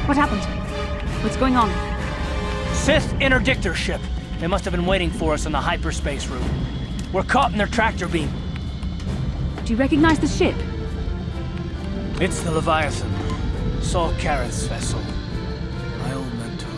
What happened? What's going on? Sith interdictor ship. They must have been waiting for us on the hyperspace route. We're caught in their tractor beam. Do you recognize the ship? It's the Leviathan. Saul Karrath's vessel. My old mentor.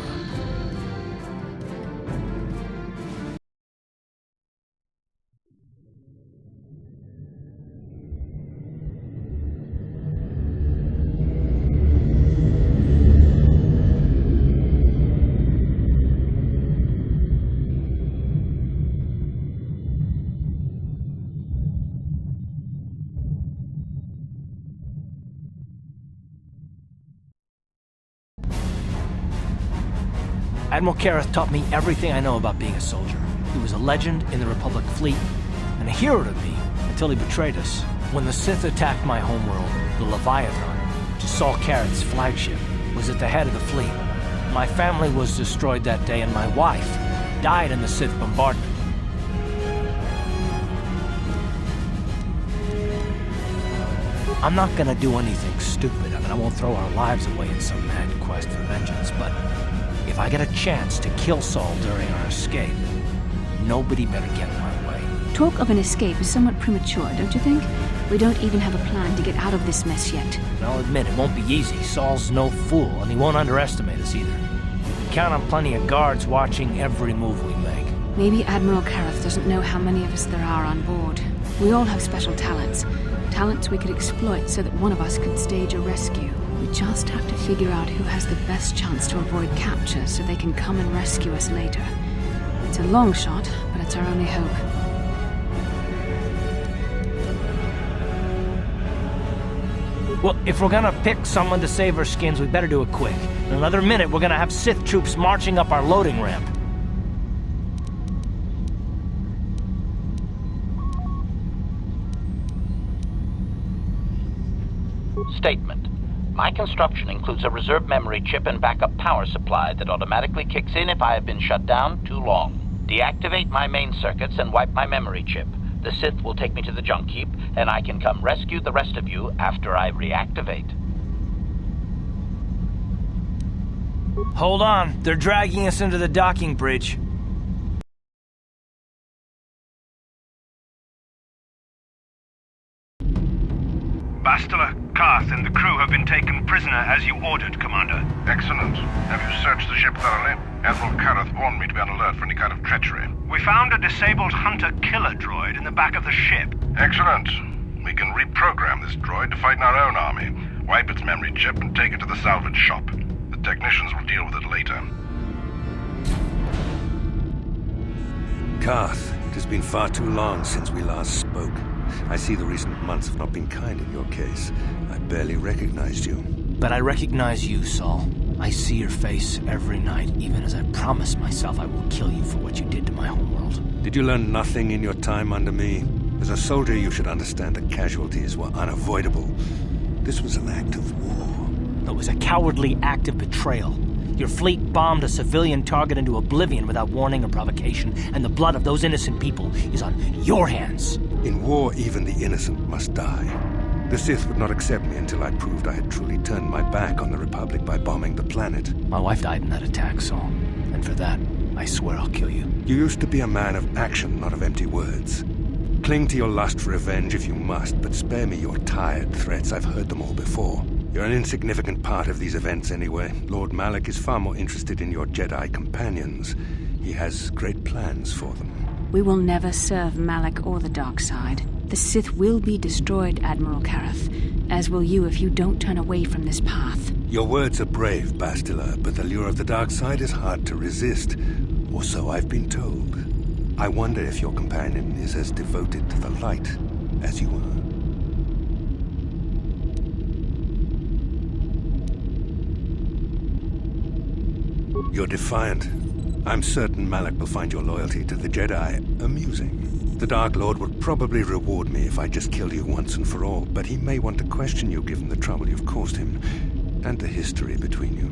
Admiral Karrath taught me everything I know about being a soldier. He was a legend in the Republic fleet, and a hero to me until he betrayed us. When the Sith attacked my homeworld, the Leviathan, which is Saul Karrath's flagship, was at the head of the fleet. My family was destroyed that day, and my wife died in the Sith bombardment. I'm not gonna do anything stupid. I mean, I won't throw our lives away in some mad quest for vengeance, but if I get a chance to kill Saul during our escape, nobody better get in my way. Talk of an escape is somewhat premature, don't you think? We don't even have a plan to get out of this mess yet. And I'll admit, it won't be easy. Saul's no fool, and he won't underestimate us either. Count on plenty of guards watching every move we make. Maybe Admiral Karrath doesn't know how many of us there are on board. We all have special talents. Talents we could exploit so that one of us could stage a rescue. We just have to figure out who has the best chance to avoid capture so they can come and rescue us later. It's a long shot, but it's our only hope. Well, if we're gonna pick someone to save our skins, we better do it quick. In another minute, we're gonna have Sith troops marching up our loading ramp. Statement. My construction includes a reserve memory chip and backup power supply that automatically kicks in if I have been shut down too long. Deactivate my main circuits and wipe my memory chip. The Sith will take me to the junk heap, and I can come rescue the rest of you after I reactivate. Hold on, they're dragging us into the docking bridge. Bastila, Karth, and the crew have been taken prisoner as you ordered, Commander. Excellent. Have you searched the ship thoroughly? Admiral Karrath warned me to be on alert for any kind of treachery. We found a disabled hunter-killer droid in the back of the ship. Excellent. We can reprogram this droid to fight in our own army, wipe its memory chip, and take it to the salvage shop. The technicians will deal with it later. Karth, it has been far too long since we last spoke. I see the recent months have not been kind in your case. I barely recognized you. But I recognize you, Saul. I see your face every night, even as I promise myself I will kill you for what you did to my homeworld. Did you learn nothing in your time under me? As a soldier, you should understand that casualties were unavoidable. This was an act of war. It was a cowardly act of betrayal. Your fleet bombed a civilian target into oblivion without warning or provocation, and the blood of those innocent people is on your hands. In war, even the innocent must die. The Sith would not accept me until I proved I had truly turned my back on the Republic by bombing the planet. My wife died in that attack, Saul. And for that, I swear I'll kill you. You used to be a man of action, not of empty words. Cling to your lust for revenge if you must, but spare me your tired threats. I've heard them all before. You're an insignificant part of these events anyway. Lord Malak is far more interested in your Jedi companions. He has great plans for them. We will never serve Malak or the dark side. The Sith will be destroyed, Admiral Kareth, as will you if you don't turn away from this path. Your words are brave, Bastila, but the lure of the dark side is hard to resist. Or so I've been told. I wonder if your companion is as devoted to the light as you are. You're defiant. I'm certain Malak will find your loyalty to the Jedi amusing. The Dark Lord would probably reward me if I just killed you once and for all, but he may want to question you given the trouble you've caused him, and the history between you.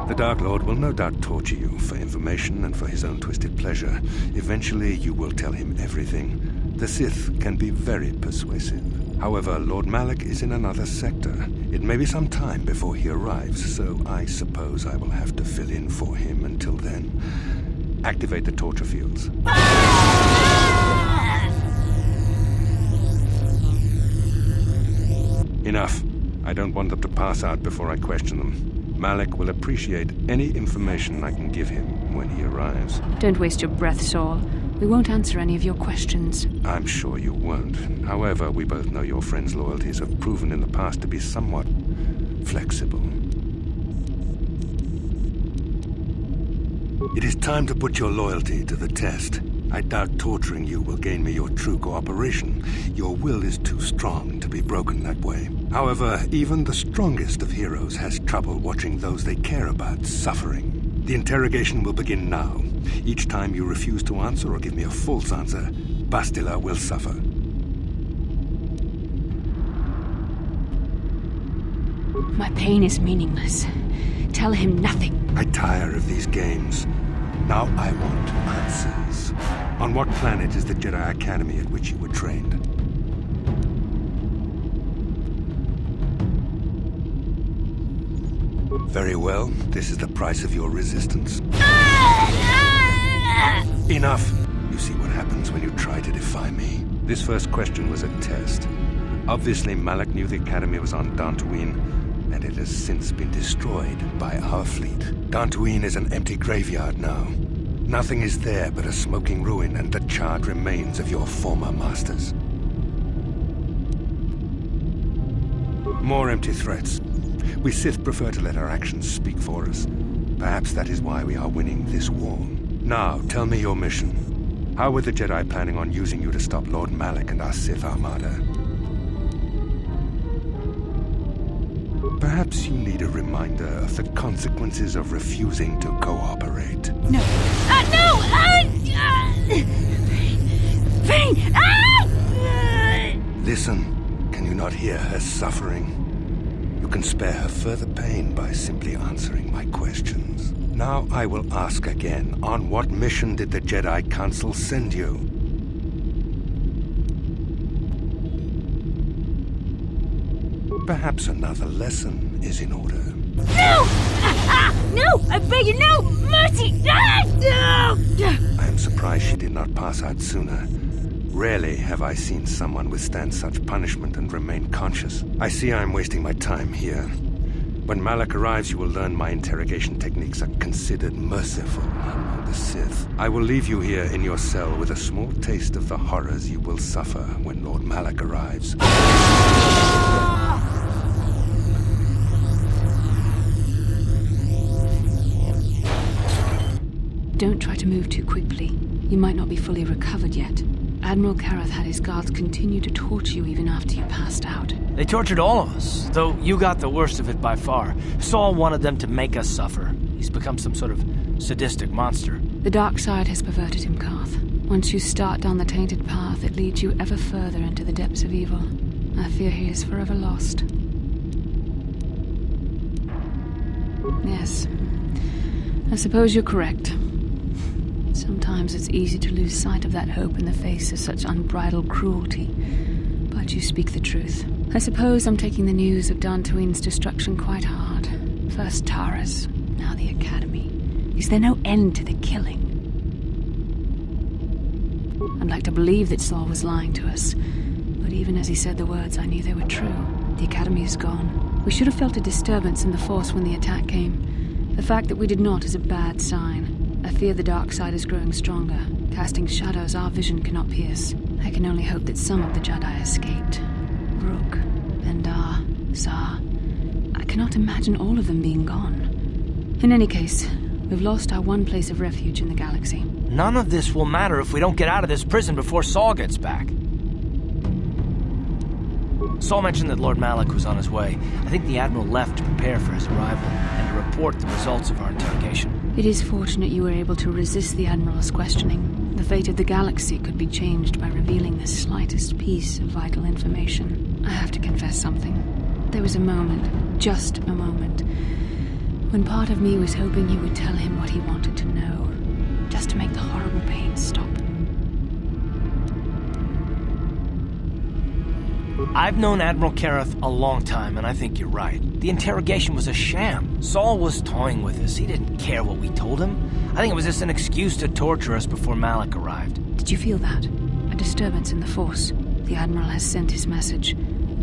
The Dark Lord will no doubt torture you for information and for his own twisted pleasure. Eventually, you will tell him everything. The Sith can be very persuasive. However, Lord Malak is in another sector. It may be some time before he arrives, so I suppose I will have to fill in for him until then. Activate the torture fields. Enough. I don't want them to pass out before I question them. Malak will appreciate any information I can give him when he arrives. Don't waste your breath, Saul. We won't answer any of your questions. I'm sure you won't. However, we both know your friend's loyalties have proven in the past to be somewhat flexible. It is time to put your loyalty to the test. I doubt torturing you will gain me your true cooperation. Your will is too strong to be broken that way. However, even the strongest of heroes has trouble watching those they care about suffering. The interrogation will begin now. Each time you refuse to answer or give me a false answer, Bastila will suffer. My pain is meaningless. Tell him nothing. I tire of these games. Now I want answers. On what planet is the Jedi Academy at which you were trained? Very well. This is the price of your resistance. Enough! You see what happens when you try to defy me. This first question was a test. Obviously, Malak knew the Academy was on Dantooine, and it has since been destroyed by our fleet. Dantooine is an empty graveyard now. Nothing is there but a smoking ruin and the charred remains of your former masters. More empty threats. We Sith prefer to let our actions speak for us. Perhaps that is why we are winning this war. Now, tell me your mission. How were the Jedi planning on using you to stop Lord Malak and our Sith Armada? Perhaps you need a reminder of the consequences of refusing to cooperate. No. No! Pain! Listen. Can you not hear her suffering? You can spare her further pain by simply answering my questions. Now I will ask again, on what mission did the Jedi Council send you? Perhaps another lesson is in order. No! No! I beg you, no! Mercy! No! I am surprised she did not pass out sooner. Rarely have I seen someone withstand such punishment and remain conscious. I see I am wasting my time here. When Malak arrives, you will learn my interrogation techniques are considered merciful among the Sith. I will leave you here in your cell with a small taste of the horrors you will suffer when Lord Malak arrives. Don't try to move too quickly. You might not be fully recovered yet. Admiral Kareth had his guards continue to torture you even after you passed out. They tortured all of us, though you got the worst of it by far. Saul wanted them to make us suffer. He's become some sort of sadistic monster. The dark side has perverted him, Karth. Once you start down the tainted path, it leads you ever further into the depths of evil. I fear he is forever lost. Yes. I suppose you're correct. Sometimes it's easy to lose sight of that hope in the face of such unbridled cruelty. But you speak the truth. I suppose I'm taking the news of Dantooine's destruction quite hard. First Taras, now the Academy. Is there no end to the killing? I'd like to believe that Saul was lying to us. But even as he said the words, I knew they were true. The Academy is gone. We should have felt a disturbance in the Force when the attack came. The fact that we did not is a bad sign. I fear the dark side is growing stronger, casting shadows our vision cannot pierce. I can only hope that some of the Jedi escaped. Rook, Bendar, Zar. I cannot imagine all of them being gone. In any case, we've lost our one place of refuge in the galaxy. None of this will matter if we don't get out of this prison before Saul gets back. Saul mentioned that Lord Malak was on his way. I think the Admiral left to prepare for his arrival and to report the results of our interrogation. It is fortunate you were able to resist the Admiral's questioning. The fate of the galaxy could be changed by revealing the slightest piece of vital information. I have to confess something. There was a moment, just a moment, when part of me was hoping you would tell him what he wanted to know, just to make the horrible pain stop. I've known Admiral Kareth a long time, and I think you're right. The interrogation was a sham. Saul was toying with us. He didn't care what we told him. I think it was just an excuse to torture us before Malak arrived. Did you feel that? A disturbance in the Force. The Admiral has sent his message.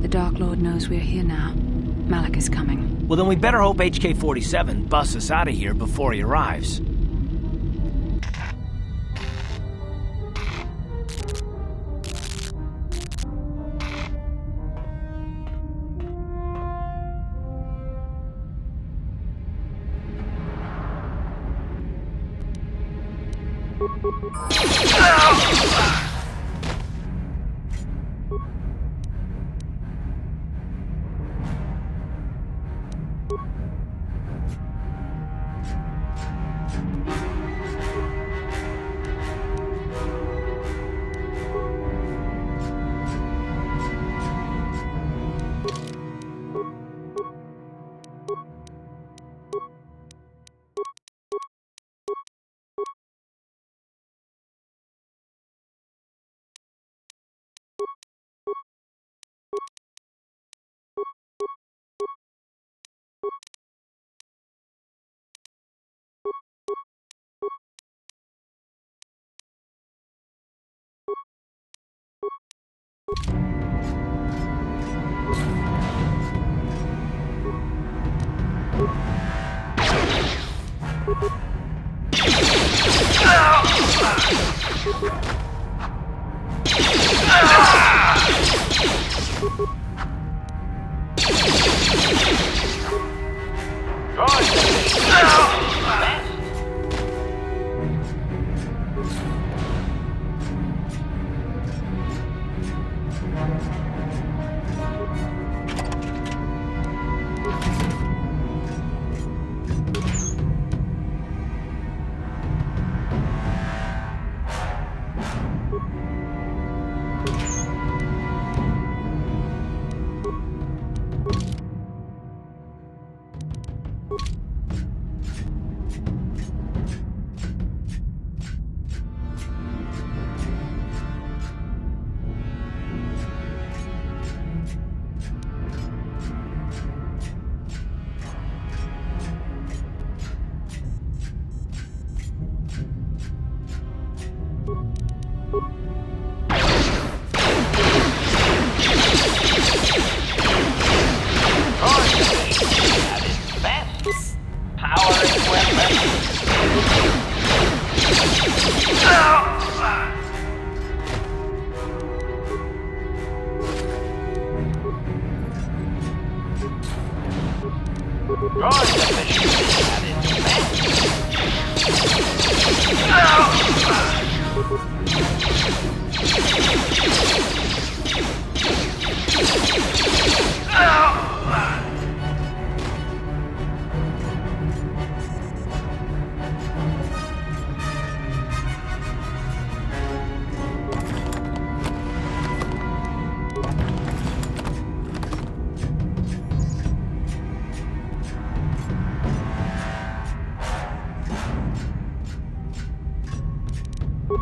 The Dark Lord knows we're here now. Malak is coming. Well, then we better hope HK-47 busts us out of here before he arrives.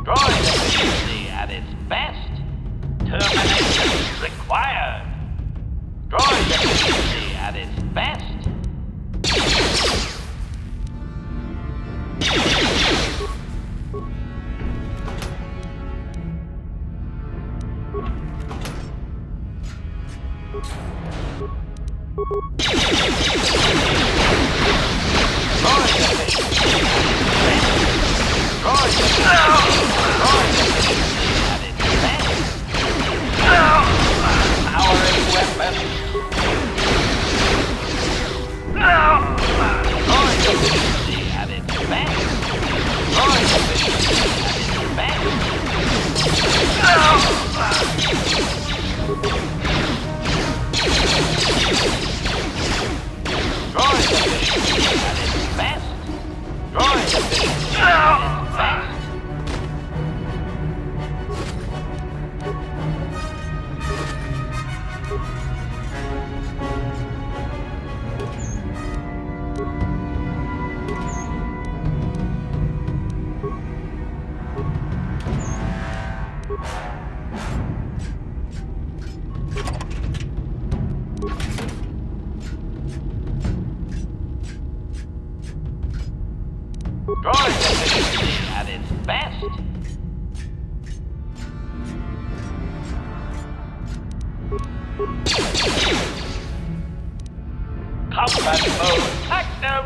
Droid efficiency at its best. Termination required. Droid efficiency at its best. Droid efficiency at its best. Combat mode active.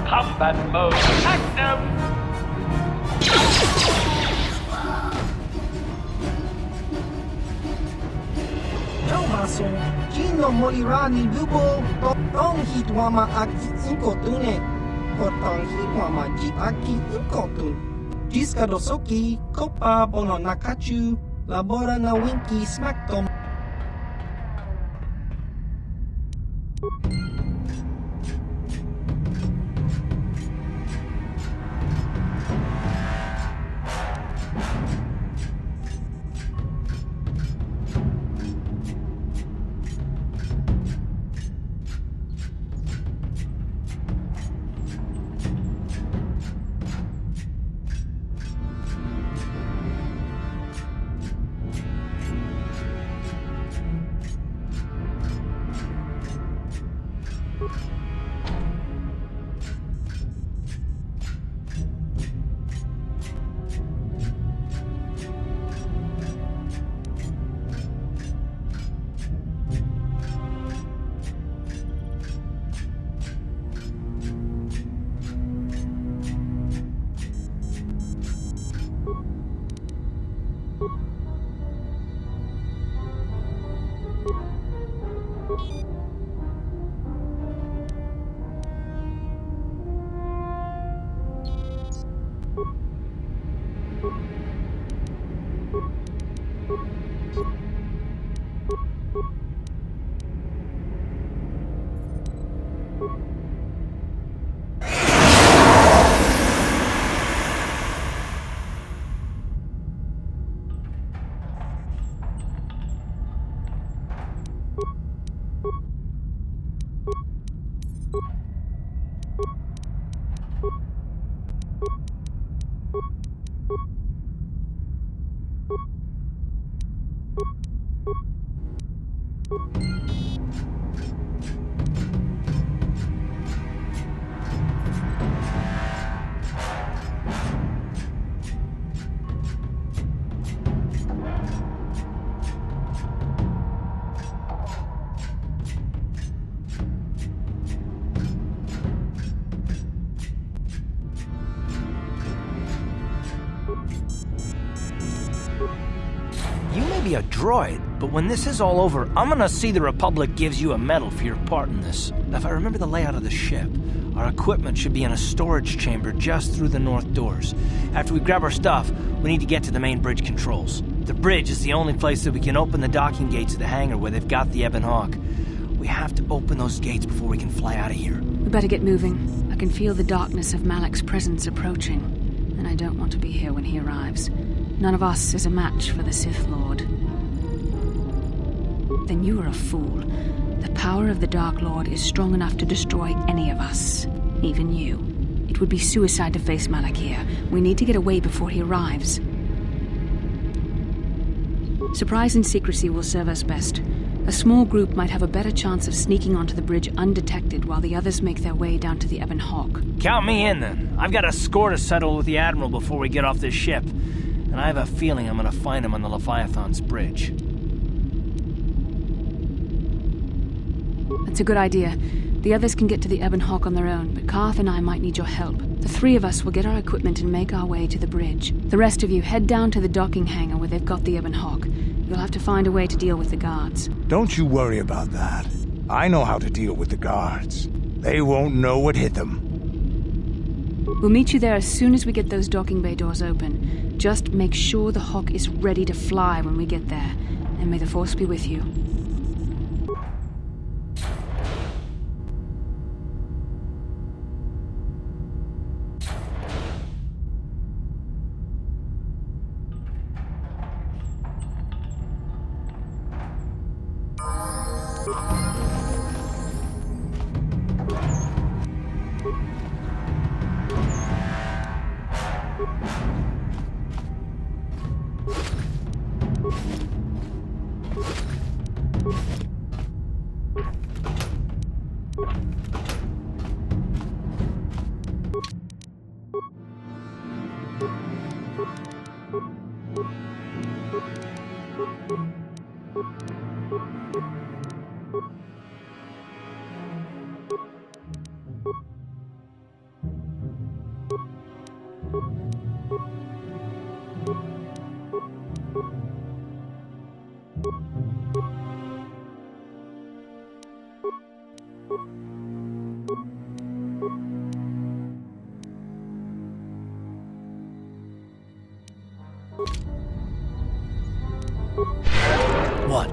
Combat mode active! Johaso, Gino Molirani Lubo, Tong Hitwama Aki Inkotune, Kotong Hitwama Ji Aki Inkotun, Jiska Dosoki, Kopa Bono Nakachu, Labora na Winky Smackdom. You may be a droid, but when this is all over, I'm gonna see the Republic gives you a medal for your part in this. If I remember the layout of the ship, our equipment should be in a storage chamber just through the north doors. After we grab our stuff, we need to get to the main bridge controls. The bridge is the only place that we can open the docking gates of the hangar where they've got the Ebon Hawk. We have to open those gates before we can fly out of here. We better get moving. I can feel the darkness of Malak's presence approaching, and I don't want to be here when he arrives. None of us is a match for the Sith Lord. Then you are a fool. The power of the Dark Lord is strong enough to destroy any of us, even you. It would be suicide to face Malak here. We need to get away before he arrives. Surprise and secrecy will serve us best. A small group might have a better chance of sneaking onto the bridge undetected while the others make their way down to the Ebon Hawk. Count me in, then. I've got a score to settle with the Admiral before we get off this ship. And I have a feeling I'm gonna find him on the Leviathan's bridge. That's a good idea. The others can get to the Ebon Hawk on their own, but Karth and I might need your help. The three of us will get our equipment and make our way to the bridge. The rest of you head down to the docking hangar where they've got the Ebon Hawk. You'll have to find a way to deal with the guards. Don't you worry about that. I know how to deal with the guards. They won't know what hit them. We'll meet you there as soon as we get those docking bay doors open. Just make sure the Hawk is ready to fly when we get there. And may the Force be with you. What?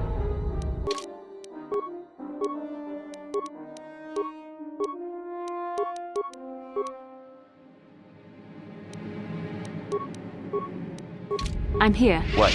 I'm here. What?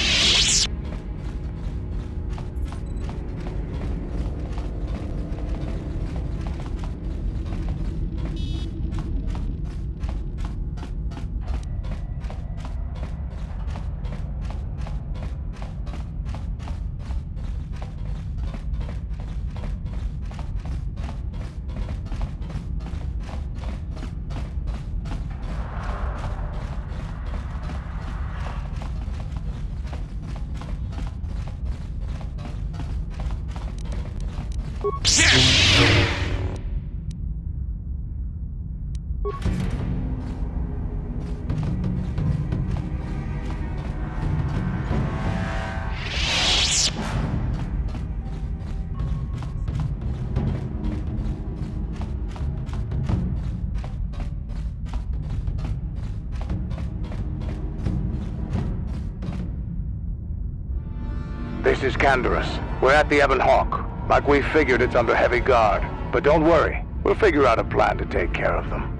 This is Canderous. We're at the Ebon Hawk. Like we figured, it's under heavy guard. But don't worry, we'll figure out a plan to take care of them.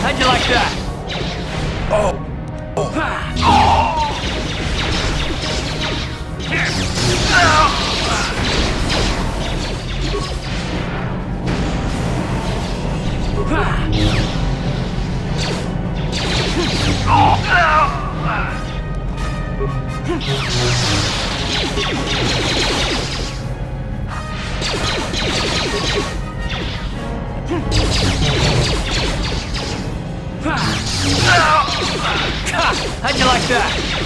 How'd you like that? How'd you like that?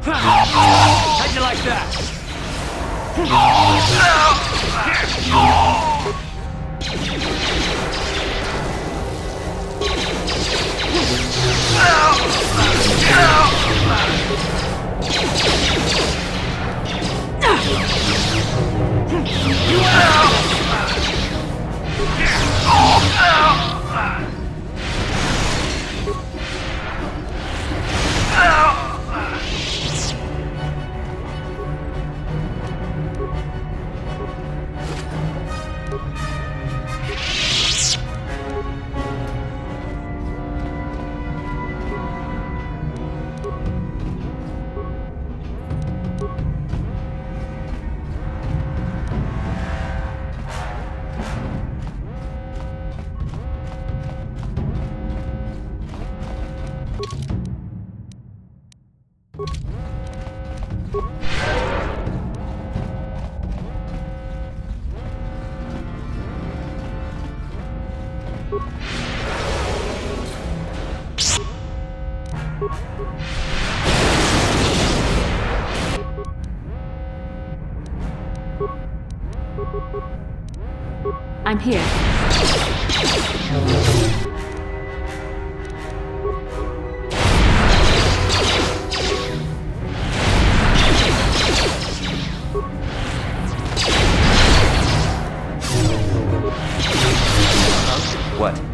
How'd you like that? I'm here. What?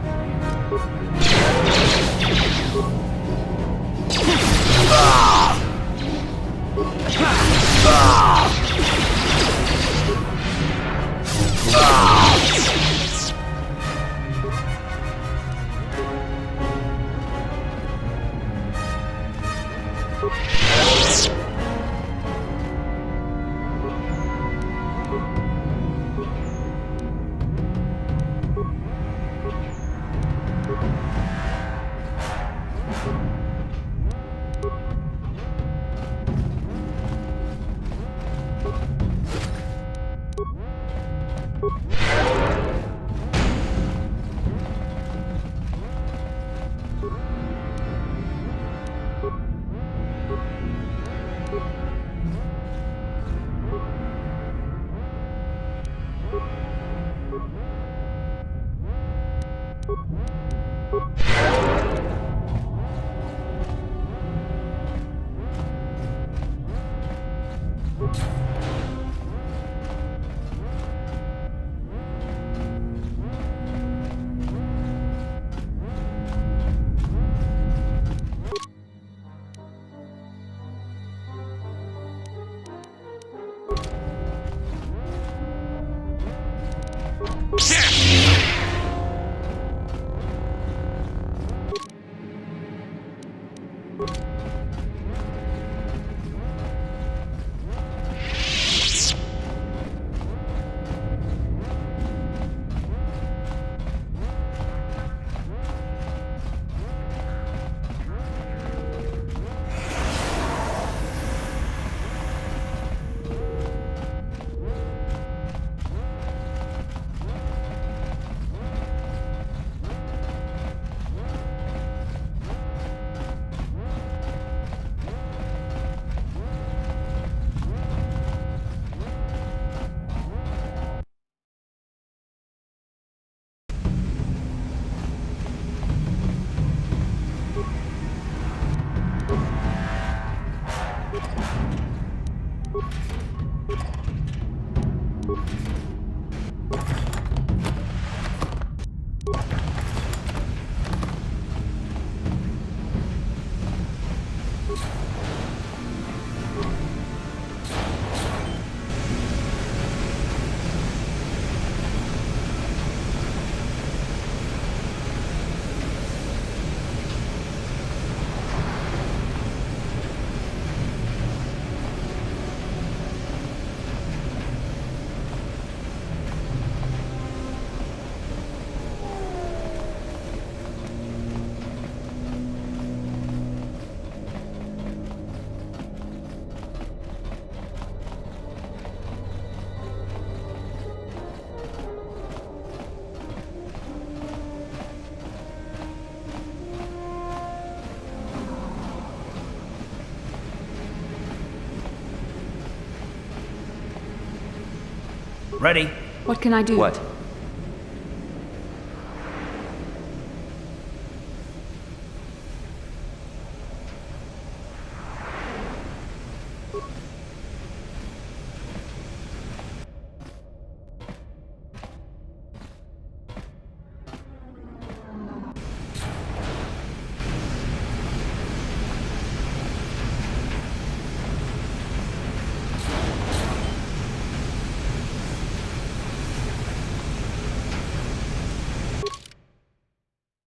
Ready? What can I do? What?